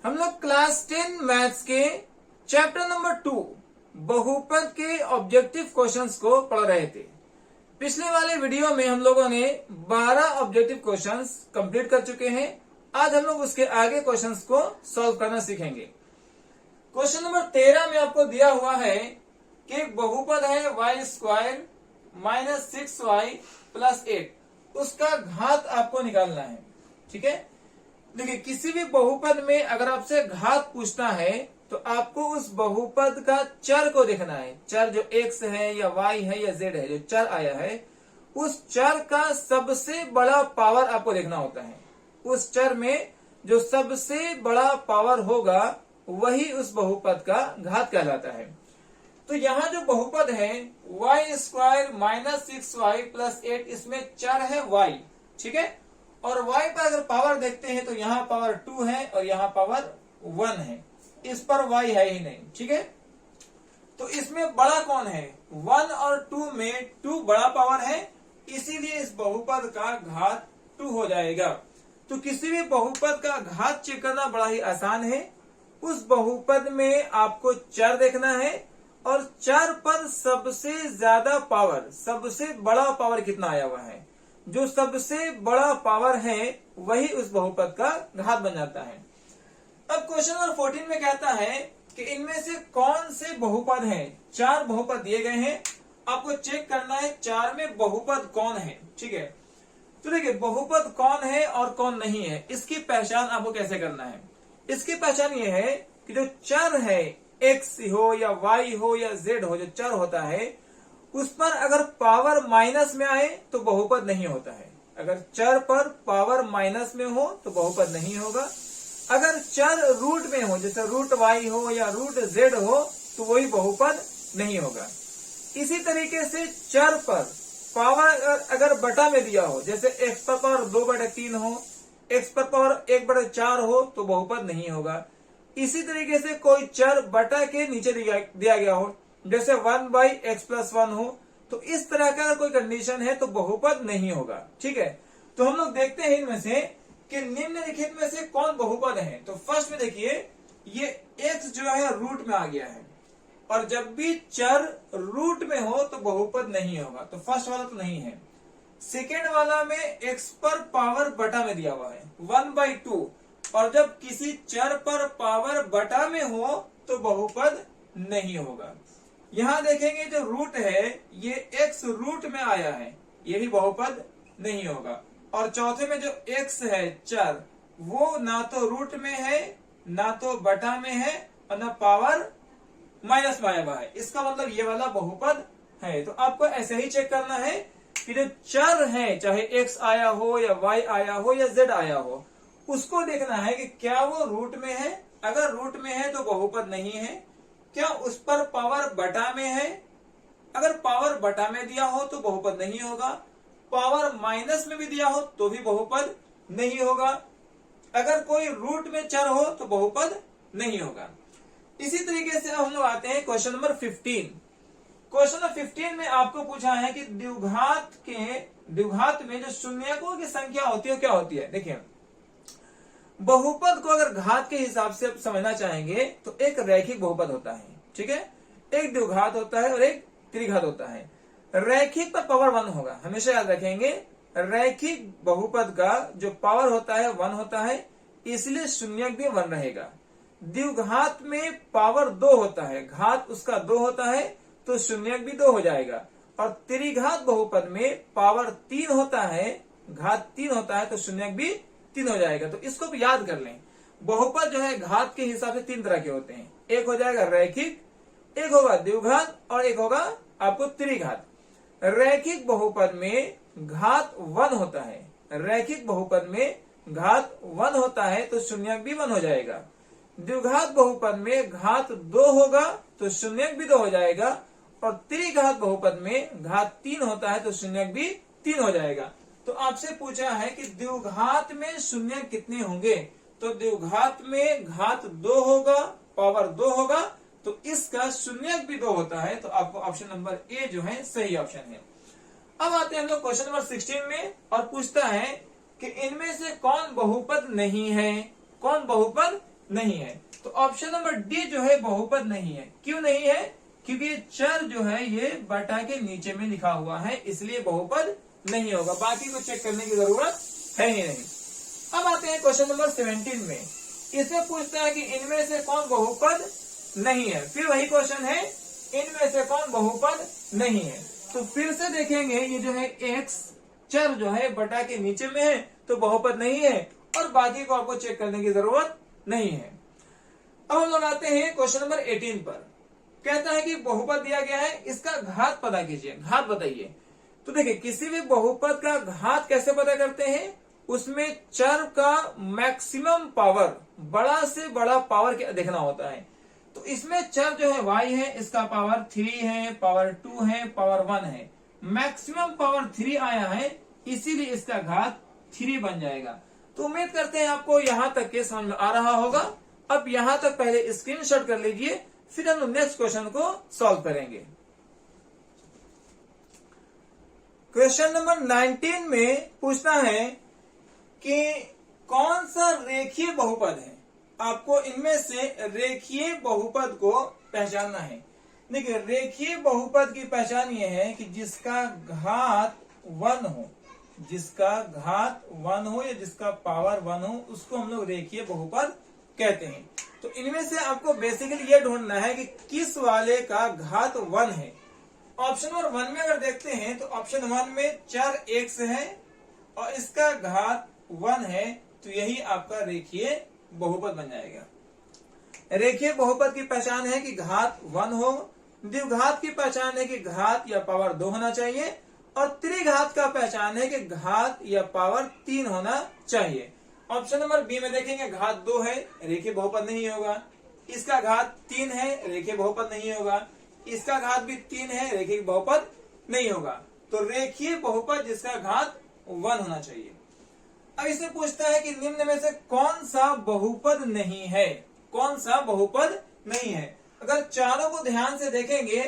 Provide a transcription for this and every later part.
हम लोग class 10 maths के चैप्टर नंबर 2 बहुपद के ऑब्जेक्टिव क्वेश्चंस को पढ़ रहे थे। पिछले वाले वीडियो में हम लोगों ने 12 ऑब्जेक्टिव क्वेश्चंस कंप्लीट कर चुके हैं। आज हम लोग उसके आगे क्वेश्चंस को सॉल्व करना सीखेंगे। क्वेश्चन नंबर 13 में आपको दिया हुआ है कि एक बहुपद है y² माइनस 6y प्लस 8, उसका घात आपको निकालना है। ठीक है, देखिए किसी भी बहुपद में अगर आपसे घात पूछता है तो आपको उस बहुपद का चर को देखना है। चर जो x है या y है या z है, जो चर आया है उस चर का सबसे बड़ा पावर आपको देखना होता है। उस चर में जो सबसे बड़ा पावर होगा वही उस बहुपद का घात कहलाता है। तो यहाँ जो बहुपद है y² माइनस 6y प्लस 8, इसमें चर है y। ठीक है, और y पर अगर पावर देखते हैं तो यहाँ पावर 2 है और यहाँ पावर 1 है, इस पर y है ही नहीं। ठीक है, तो इसमें बड़ा कौन है? 1 और 2 में 2 बड़ा पावर है, इसीलिए इस बहुपद का घात 2 हो जाएगा। तो किसी भी बहुपद का घात चेक करना बड़ा ही आसान है। उस बहुपद में आपको चर देखना है और चर पर सबसे ज्यादा पावर, सबसे बड़ा पावर कितना आया हुआ है, जो सबसे बड़ा पावर है वही उस बहुपद का घात बन जाता है। अब क्वेश्चन नंबर 14 में कहता है कि इनमें से कौन से बहुपद हैं। 4 बहुपद दिए गए हैं, आपको चेक करना है 4 में बहुपद कौन है। ठीक है, तो देखिए बहुपद कौन है और कौन नहीं है, इसकी पहचान आपको कैसे करना है। इसकी पहचान ये है कि जो चर है x हो या y हो या z हो, जो चर होता है उस पर अगर पावर माइनस में आए तो बहुपद नहीं होता है। अगर चर पर पावर माइनस में हो तो बहुपद नहीं होगा। अगर चर रूट में हो, जैसे रूट y हो या रूट z हो, तो वही बहुपद नहीं होगा। इसी तरीके से चर पर पावर अगर बटा में दिया हो, जैसे x पर पावर 2/3 हो, x पर पावर 1/4 हो, तो बहुपद नहीं होगा। इसी तरीके से कोई चर बटा के नीचे दिया गया हो, जैसे 1/x+1 हो, तो इस तरह का अगर कोई कंडीशन है तो बहुपद नहीं होगा। ठीक है, तो हम लोग देखते हैं इनमें से कि निम्नलिखित में से कौन बहुपद है। तो फर्स्ट में देखिए ये x जो है रूट में आ गया है, और जब भी चर रूट में हो तो बहुपद नहीं होगा, तो फर्स्ट वाला तो नहीं है। सेकेंड वाला में x पर पावर बटा में दिया हुआ है 1/2, और जब किसी चर पर पावर बटा में हो तो बहुपद नहीं होगा। यहां देखेंगे जो रूट है ये x रूट में आया है, ये भी बहुपद नहीं होगा। और चौथे में जो x है चर, वो ना तो रूट में है ना तो बटा में है और ना पावर माइनस में आया हुआ है, इसका मतलब ये वाला बहुपद है। तो आपको ऐसे ही चेक करना है कि जो चर है, चाहे x आया हो या y आया हो या z आया हो, उसको देखना है कि क्या वो रूट में है। अगर रूट में है तो बहुपद नहीं है। क्या उस पर पावर बटा में है? अगर पावर बटा में दिया हो तो बहुपद नहीं होगा। पावर माइनस में भी दिया हो तो भी बहुपद नहीं होगा। अगर कोई रूट में चर हो तो बहुपद नहीं होगा। इसी तरीके से हम लोग आते हैं क्वेश्चन नंबर 15। क्वेश्चन नंबर 15 में आपको पूछा है कि द्विघात में जो शून्यकों की संख्या होती है क्या होती है। देखिए बहुपद को अगर घात के हिसाब से समझना चाहेंगे तो एक रैखिक बहुपद होता है। ठीक है, एक द्विघात होता है और एक त्रिघात होता है। रैखिक पर पावर 1 होगा, हमेशा याद रखेंगे। रैखिक बहुपद का जो पावर होता है 1 होता है, इसलिए शून्यक भी 1 रहेगा। द्विघात में पावर 2 होता है, घात उसका 2 होता है, तो शून्यक भी 2 हो जाएगा। और त्रिघात बहुपद में पावर 3 होता है, घात 3 होता है, तो शून्यक भी 3 हो जाएगा। तो इसको भी याद कर लें। बहुपद जो है घात के हिसाब से 3 तरह के होते हैं। एक हो जाएगा रैखिक, एक होगा द्विघात और एक होगा आपको त्रिघात। रैखिक बहुपद में घात 1 होता है, रैखिक बहुपद में घात 1 होता है तो शून्यक भी 1 हो जाएगा। द्विघात बहुपद में घात 2 होगा तो शून्यक भी 2 हो जाएगा। और त्रिघात बहुपद में घात 3 होता है तो शून्यक भी 3 हो जाएगा। तो आपसे पूछा है कि द्विघात में शून्यक कितने होंगे, तो द्विघात में घात 2 होगा, पावर 2 होगा, तो इसका शून्यक भी 2 होता है। तो आपको ऑप्शन नंबर ए जो है सही ऑप्शन है। अब आते हैं हम लोग क्वेश्चन नंबर 16 में, और पूछता है कि इनमें से कौन बहुपद नहीं है। कौन बहुपद नहीं है। तो ऑप्शन नंबर डी जो है बहुपद नहीं है। क्यों नहीं है? क्योंकि ये चर जो है ये बटा के नीचे में लिखा हुआ है, इसलिए बहुपद नहीं होगा। बाकी को चेक करने की जरूरत है ही नहीं। अब आते हैं क्वेश्चन नंबर 17 में। इसमें पूछता है कि इनमें से कौन बहुपद नहीं है। फिर वही क्वेश्चन है, इनमें से कौन बहुपद नहीं है। तो फिर से देखेंगे, ये जो है एक्स चर जो है बटा के नीचे में है तो बहुपद नहीं है, और बाकी को आपको चेक करने की जरूरत नहीं है। अब हम लोग आते हैं क्वेश्चन नंबर 18 पर। कहता है कि बहुपद दिया गया है, इसका घात पता कीजिए। घात बताइए। तो देखिए, किसी भी बहुपद का घात कैसे पता करते हैं? उसमें चर का मैक्सिमम पावर, बड़ा से बड़ा पावर क्या देखना होता है। तो इसमें चर जो है y है, इसका पावर 3 है, पावर 2 है, पावर 1 है। मैक्सिमम पावर 3 आया है, इसीलिए इसका घात 3 बन जाएगा। तो उम्मीद करते हैं आपको यहां तक के समझ में आ रहा होगा। अब यहां तक पहले स्क्रीनशॉट कर लीजिए, फिर हम नेक्स्ट क्वेश्चन को सॉल्व करेंगे। क्वेश्चन नंबर 19 में पूछना है कि कौन सा रेखीय बहुपद है। आपको इनमें से रेखीय बहुपद को पहचानना है। देखिए, रेखीय बहुपद की पहचान ये है कि जिसका घात 1 हो, जिसका घात 1 हो या जिसका पावर 1 हो, उसको हम लोग रेखीय बहुपद कहते हैं। तो इनमें से आपको बेसिकली ये ढूंढना है कि किस वाले का घात 1 है। ऑप्शन नंबर 1 में अगर देखते हैं तो ऑप्शन 1 में चर x है और इसका घात 1 है, तो यही आपका रेखीय बहुपद बन जाएगा। रेखीय बहुपद की पहचान है कि घात 1 हो, द्विघात की पहचान है कि घात या पावर 2 होना चाहिए, और त्रिघात का पहचान है कि घात या पावर 3 होना चाहिए। ऑप्शन नंबर बी में देखेंगे, घात 2 है, रेखीय बहुपद नहीं होगा। इसका घात 3 है, रेखीय बहुपद नहीं होगा। इसका घात भी 3 है, रेखीय बहुपद नहीं होगा। तो रेखीय बहुपद जिसका घात 1 होना चाहिए। अब इसमें पूछता है कि निम्न में से कौन सा बहुपद नहीं है। कौन सा बहुपद नहीं है? अगर चारों को ध्यान से देखेंगे,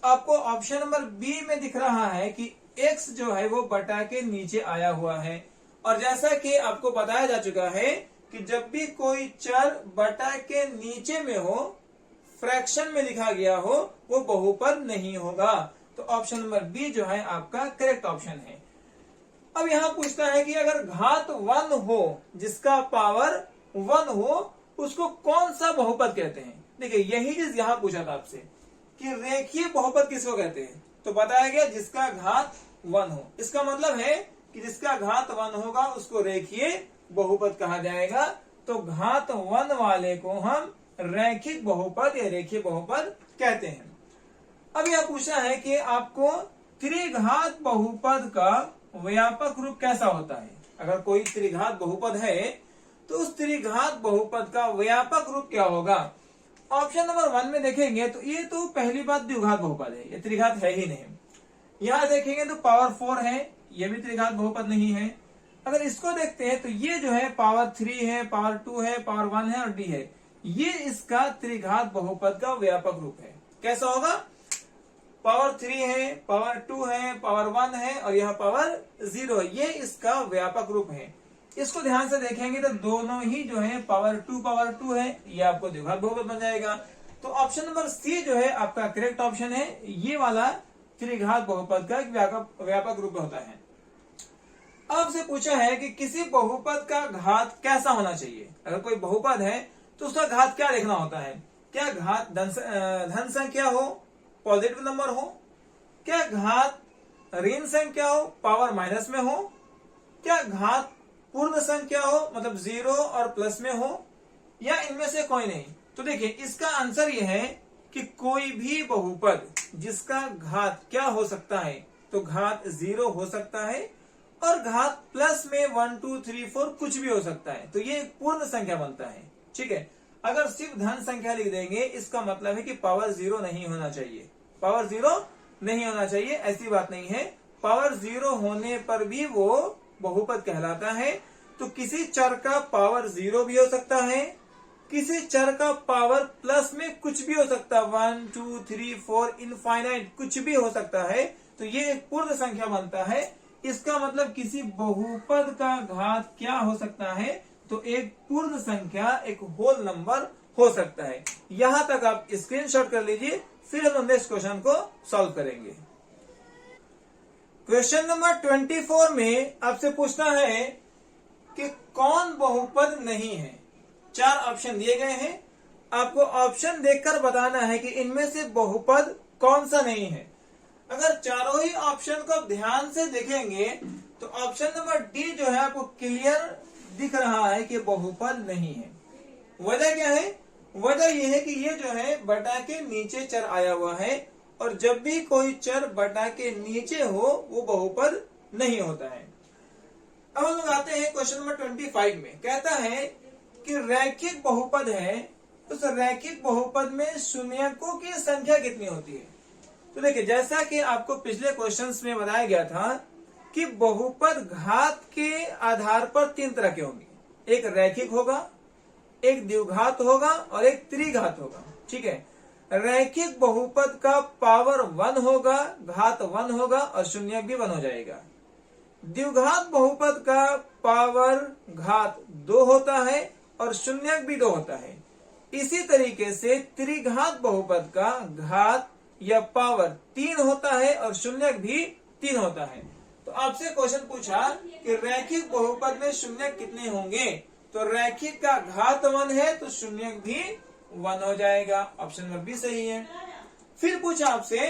आपको ऑप्शन नंबर बी में दिख रहा है कि x जो है वो बटा के नीचे आया हुआ है। और जैसा कि आपको बताया जा चुका है कि जब भी कोई चर बटा के नीचे में हो, फ्रैक्शन में लिखा गया हो, वो बहुपद नहीं होगा। तो ऑप्शन नंबर बी जो है आपका करेक्ट ऑप्शन है। अब यहां पूछता है कि अगर घात 1 हो, जिसका पावर 1 हो, उसको कौन सा बहुपद कहते हैं। देखिए, यही चीज यहां पूछा था आपसे कि रेखीय बहुपद किसको कहते हैं। तो बताया गया जिसका घात 1 हो। इसका मतलब है कि जिसका घात 1 होगा उसको रेखीय बहुपद कहा जाएगा। तो घात 1 वाले को हम रैखिक बहुपद या रेखीय बहुपद कहते हैं। अब यह पूछा है कि आपको त्रिघात बहुपद का व्यापक रूप कैसा होता है। अगर कोई त्रिघात बहुपद है तो उस त्रिघात बहुपद का व्यापक रूप क्या होगा। ऑप्शन नंबर 1 में देखेंगे तो ये तो पहली बात द्विघात बहुपद है, ये त्रिघात है ही नहीं। यहां देखेंगे तो पावर 4 है, ये भी त्रिघात बहुपद नहीं है। अगर इसको देखते हैं तो ये जो है पावर 3 है, पावर 2 है, पावर 1 है और डी है। ये इसका त्रिघात बहुपद का व्यापक रूप है। कैसा होगा? पावर 3 है, पावर 2 है, पावर 1 है और यहाँ पावर 0 है। ये इसका व्यापक रूप है। इसको ध्यान से देखेंगे तो दोनों ही जो है पावर 2 है, ये आपको द्विघात बहुपद बन जाएगा। तो ऑप्शन नंबर सी जो है आपका करेक्ट ऑप्शन है। ये वाला त्रिघात बहुपद का एक व्यापक रूप होता है। अब से पूछा है कि किसी बहुपद का घात कैसा होना चाहिए। अगर कोई बहुपद है तो उसका घात क्या देखना होता है। क्या घात धन संख्या हो, पॉजिटिव नंबर हो, क्या घात ऋण संख्या हो, पावर माइनस में हो, क्या घात पूर्ण संख्या हो, मतलब 0 और प्लस में हो, या इनमें से कोई नहीं। तो देखिए, इसका आंसर यह है कि कोई भी बहुपद जिसका घात क्या हो सकता है, तो घात 0 हो सकता है और घात प्लस में 1 2 3 4 कुछ भी हो सकता है। तो ये एक पूर्ण संख्या बनता है। ठीक है, अगर सिर्फ धन संख्या लिख देंगे इसका मतलब है कि पावर 0 नहीं होना चाहिए। पावर 0 नहीं होना चाहिए, ऐसी बात नहीं है। पावर 0 होने पर भी वो बहुपद कहलाता है। तो किसी चर का पावर 0 भी हो सकता है, किसी चर का पावर प्लस में कुछ भी हो सकता है, 1 2 3 4 इनफाइनाइट कुछ भी हो सकता है। तो ये एक पूर्ण संख्या बनता है। इसका मतलब किसी बहुपद का घात क्या हो सकता है, तो एक पूर्ण संख्या, एक होल नंबर हो सकता है। यहां तक आप स्क्रीनशॉट कर लीजिए, फिर हम नेक्स्ट क्वेश्चन को सॉल्व करेंगे। क्वेश्चन नंबर 24 में आपसे पूछना है कि कौन बहुपद नहीं है। 4 ऑप्शन दिए गए हैं, आपको ऑप्शन देखकर बताना है कि इनमें से बहुपद कौन सा नहीं है। अगर चारों ही ऑप्शन को ध्यान से देखेंगे तो ऑप्शन नंबर डी जो है आपको क्लियर दिख रहा है कि बहुपद नहीं है। वजह क्या है? वजह यह है कि ये जो है बटा के नीचे चर आया हुआ है, और जब भी कोई चर बटा के नीचे हो वो बहुपद नहीं होता है। अब हम लोग आते हैं क्वेश्चन नंबर 25 में। कहता है कि रैखिक बहुपद है, उस रैखिक बहुपद में शून्यकों की संख्या कितनी होती है। तो देखिए, जैसा कि आपको पिछले क्वेश्चंस में बताया गया था कि बहुपद घात के आधार पर 3 तरह के होंगे। एक रैखिक होगा, एक द्विघात होगा और एक त्रिघात होगा। ठीक है, रैखिक बहुपद का पावर 1 होगा, घात 1 होगा और शून्यक भी 1 हो जाएगा। द्विघात बहुपद का पावर घात 2 होता है और शून्यक भी 2 होता है। इसी तरीके से त्रिघात बहुपद का घात या पावर 3 होता है और शून्यक भी 3 होता है। तो आपसे क्वेश्चन पूछा कि रैखिक बहुपद में शून्यक कितने होंगे, तो रैखिक का घात 1 है तो शून्यक भी 1 हो जाएगा। ऑप्शन नंबर बी सही है। फिर पूछा आपसे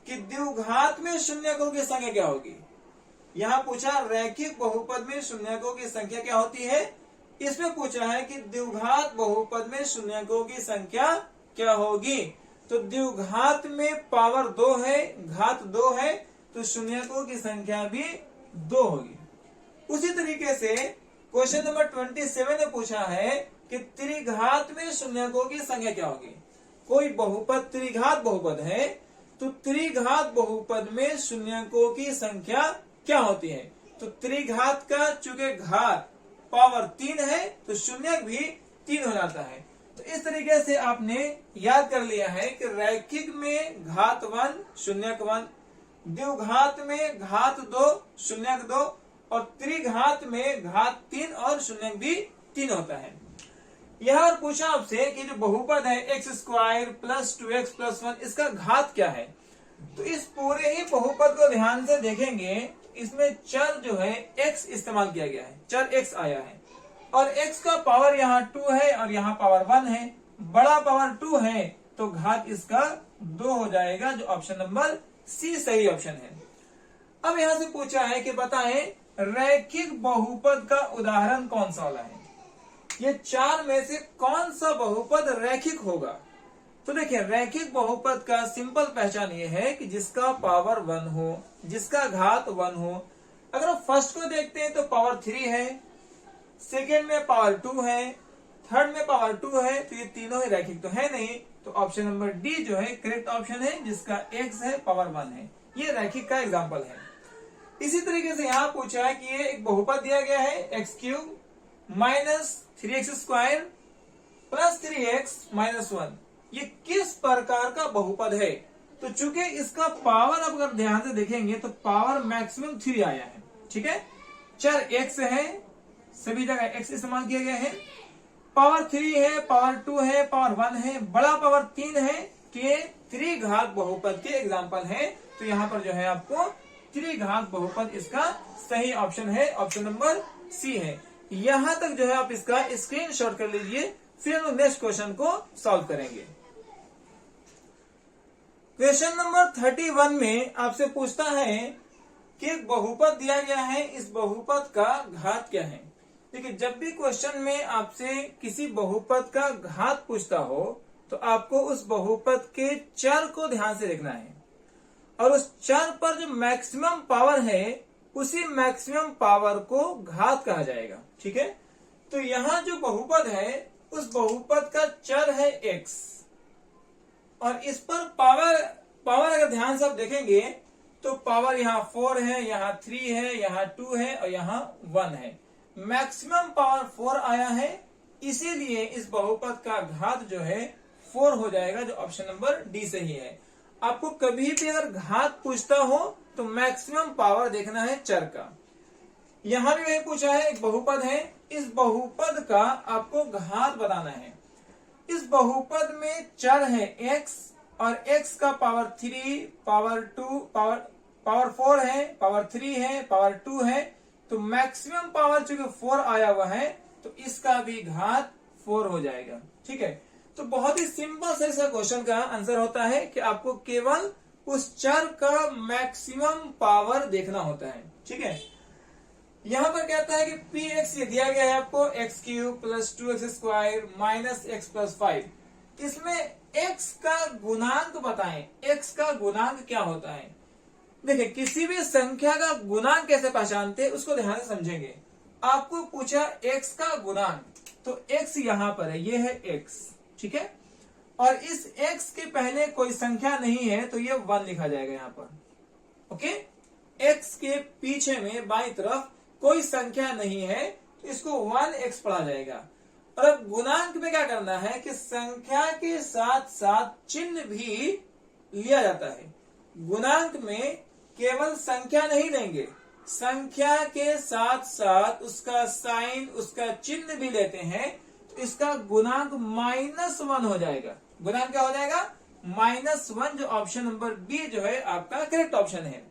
कि द्विघात में शून्यकों की संख्या क्या होगी। यहाँ पूछा रैखिक बहुपद में शून्यकों की संख्या क्या होती है, इसमें पूछा है कि द्विघात बहुपद में शून्यकों की संख्या क्या होगी। तो द्विघात में पावर 2 है, घात 2 है, तो शून्यकों की संख्या भी 2 होगी। उसी तरीके से क्वेश्चन नंबर 27 में पूछा है कि त्रिघात में शून्यकों की संख्या क्या होगी। कोई बहुपद त्रिघात बहुपद है तो त्रिघात बहुपद में शून्यकों की संख्या क्या होती है। तो त्रिघात का चूंकि घात पावर 3 है तो शून्यक भी 3 हो जाता है। तो इस तरीके से आपने याद कर लिया है कि रैखिक में घात 1 शून्यक 1, द्विघात में घात 2 शून्यक 2 और त्रिघात में घात 3 और शून्यक भी 3 होता है। यहाँ और पूछा आपसे कि जो बहुपद है x² + 2x + 1 इसका घात क्या है। तो इस पूरे ही बहुपद को ध्यान से देखेंगे, इसमें चर जो है x इस्तेमाल किया गया है, चर x आया है और x का पावर यहाँ 2 है और यहाँ पावर 1 है। बड़ा पावर 2 है तो घात इसका 2 हो जाएगा, जो ऑप्शन नंबर सी सही ऑप्शन है। अब यहाँ से पूछा है कि बताएं रैखिक बहुपद का उदाहरण कौन सा वाला है। ये 4 में से कौन सा बहुपद रैखिक होगा। तो देखिए, रैखिक बहुपद का सिंपल पहचान ये है कि जिसका पावर 1 हो, जिसका घात 1 हो। अगर आप फर्स्ट को देखते हैं तो पावर 3 है, सेकेंड में पावर 2 है, थर्ड में पावर 2 है, तो ये तीनों ही रैखिक तो है नहीं। तो ऑप्शन नंबर डी जो है करेक्ट ऑप्शन है, जिसका x है पावर 1 है। ये रैखिक का एग्जाम्पल है। इसी तरीके से यहाँ पूछा है कि ये एक बहुपद दिया गया है x³ - 3x² + 3x - 1। ये किस प्रकार का बहुपद है। तो चूंकि इसका पावर आप अगर ध्यान से देखेंगे तो पावर मैक्सिमम 3 आया है। ठीक है, चर x है, सभी जगह x इस्तेमाल किया गया है। पावर 3 है, पावर 2 है, पावर 1 है, बड़ा पावर 3 है, कि त्रिघात बहुपद के एग्जाम्पल है। तो यहाँ पर जो है आपको त्रिघात बहुपद इसका सही ऑप्शन है, ऑप्शन नंबर सी है। यहां तक जो है आप इसका स्क्रीनशॉट कर लीजिए, फिर हम नेक्स्ट क्वेश्चन को सॉल्व करेंगे। क्वेश्चन नंबर 31 में आपसे पूछता है कि एक बहुपद दिया गया है, इस बहुपद का घात क्या है। देखिए, जब भी क्वेश्चन में आपसे किसी बहुपद का घात पूछता हो तो आपको उस बहुपद के चर को ध्यान से देखना है और उस चर पर जो मैक्सिमम पावर है उसी मैक्सिमम पावर को घात कहा जाएगा। ठीक है, तो यहाँ जो बहुपद है उस बहुपद का चर है x और इस पर पावर अगर ध्यान से आप देखेंगे तो पावर यहाँ 4 है, यहाँ 3 है, यहाँ 2 है और यहाँ 1 है। मैक्सिमम पावर 4 आया है, इसीलिए इस बहुपद का घात जो है 4 हो जाएगा, जो ऑप्शन नंबर डी सही है। आपको कभी भी अगर घात पूछता हो तो मैक्सिमम पावर देखना है चर का। यहां भी वही पूछा है, एक बहुपद है इस बहुपद का आपको घात बताना है। इस बहुपद में चर है x और x का पावर 3, पावर 2, पावर 4 है, पावर 3 है, पावर 2 है, तो मैक्सिमम पावर चूंकि 4 आया हुआ है तो इसका भी घात 4 हो जाएगा। ठीक है, तो बहुत ही सिंपल से ऐसा क्वेश्चन का आंसर होता है कि आपको केवल उस चर का मैक्सिमम पावर देखना होता है। ठीक है, यहां पर कहता है कि पी एक्स ये दिया गया है आपको x³ plus 2x square minus x plus 5। इसमें x का गुणांक बताएं, x का गुणांक क्या होता है। देखिए, किसी भी संख्या का गुणांक कैसे पहचानते हैं उसको ध्यान से समझेंगे। आपको पूछा x का गुणांक, तो x यहां पर है, ये है x। ठीक है, और इस x के पहले कोई संख्या नहीं है तो ये 1 लिखा जाएगा यहां पर। ओके, x के पीछे में बाईं तरफ कोई संख्या नहीं है तो इसको 1x पढ़ा जाएगा। और अब गुणांक में क्या करना है कि संख्या के साथ साथ चिन्ह भी लिया जाता है। गुणांक में केवल संख्या नहीं लेंगे, संख्या के साथ साथ उसका साइन, उसका चिन्ह भी लेते हैं, तो इसका गुणांक -1 हो जाएगा। गुणांक क्या हो जाएगा? -1, जो ऑप्शन नंबर बी जो है आपका करेक्ट ऑप्शन है।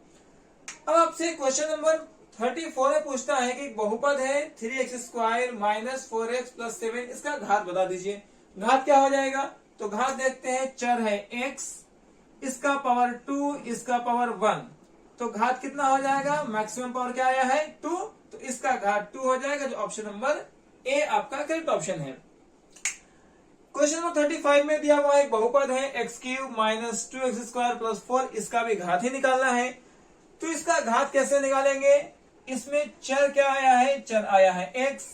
अब आपसे क्वेश्चन नंबर 34 में पूछता है कि एक बहुपद है 3x square minus 4x plus 7, इसका घात बता दीजिए। घात क्या हो जाएगा? तो घात देखते हैं, चर है x, इसका पावर 2, इसका पावर 1, तो घात कितना हो जाएगा? मैक्सिमम पावर क्या आया है? 2, तो इसका घात 2 हो जाएगा, जो ऑप्शन नंबर ए आपका करेक्ट ऑप्शन है। क्वेश्चन नंबर 35 में दिया हुआ एक बहुपद है x³ minus 2x square plus 4, इसका भी घात ही निकालना है। तो इसका घात कैसे निकालेंगे? इसमें चर क्या आया है? चर आया है x।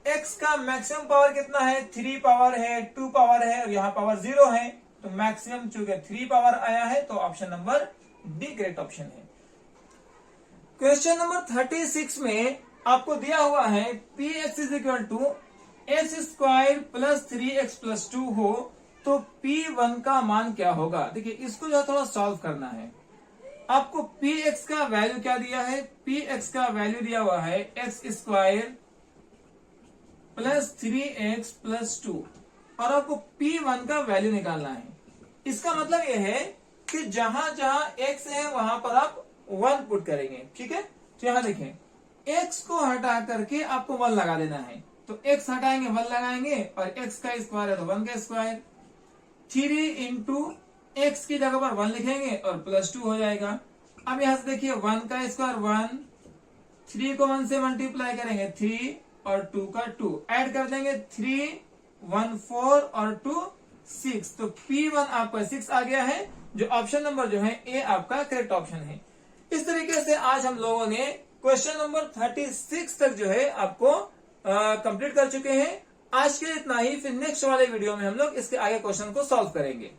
x का मैक्सिमम पावर कितना है? 3 पावर है, 2 पावर है और यहाँ पावर 0 है, तो मैक्सिमम चूंकि 3 पावर आया है तो option number D correct option है। क्वेश्चन नंबर 36 में आपको दिया हुआ है px is equal to x square plus 3x plus 2 हो तो p1 का मान क्या होगा। देखिए, इसको जो थोड़ा सॉल्व करना है। आपको px का वैल्यू क्या दिया है? px का वैल्यू दिया हुआ है x square plus 3x plus 2, और आपको p1 का वैल्यू निकालना है। इसका मतलब यह है कि जहां जहां x है वहां पर आप 1 पुट करेंगे। ठीक है, तो यहां देखें, x को हटा करके आपको 1 लगा देना है, तो x हटाएंगे 1 लगाएंगे, और x का स्क्वायर है तो 1 का स्क्वायर, 3 इंटू x की जगह पर 1 लिखेंगे और प्लस 2 हो जाएगा। अब यहां से देखिए, 1 का स्क्वायर 1, 3 को 1 से मल्टीप्लाई करेंगे 3 और 2 का 2 ऐड कर देंगे, 3 1 4 और 2 6, तो p1 आपका 6 आ गया है, जो ऑप्शन नंबर जो है ए आपका करेक्ट ऑप्शन है। इस तरीके से आज हम लोगों ने क्वेश्चन नंबर 36 तक जो है आपको कंप्लीट कर चुके हैं। आज के लिए इतना ही, फिर नेक्स्ट वाले वीडियो में हम लोग इसके आगे क्वेश्चन को सॉल्व करेंगे।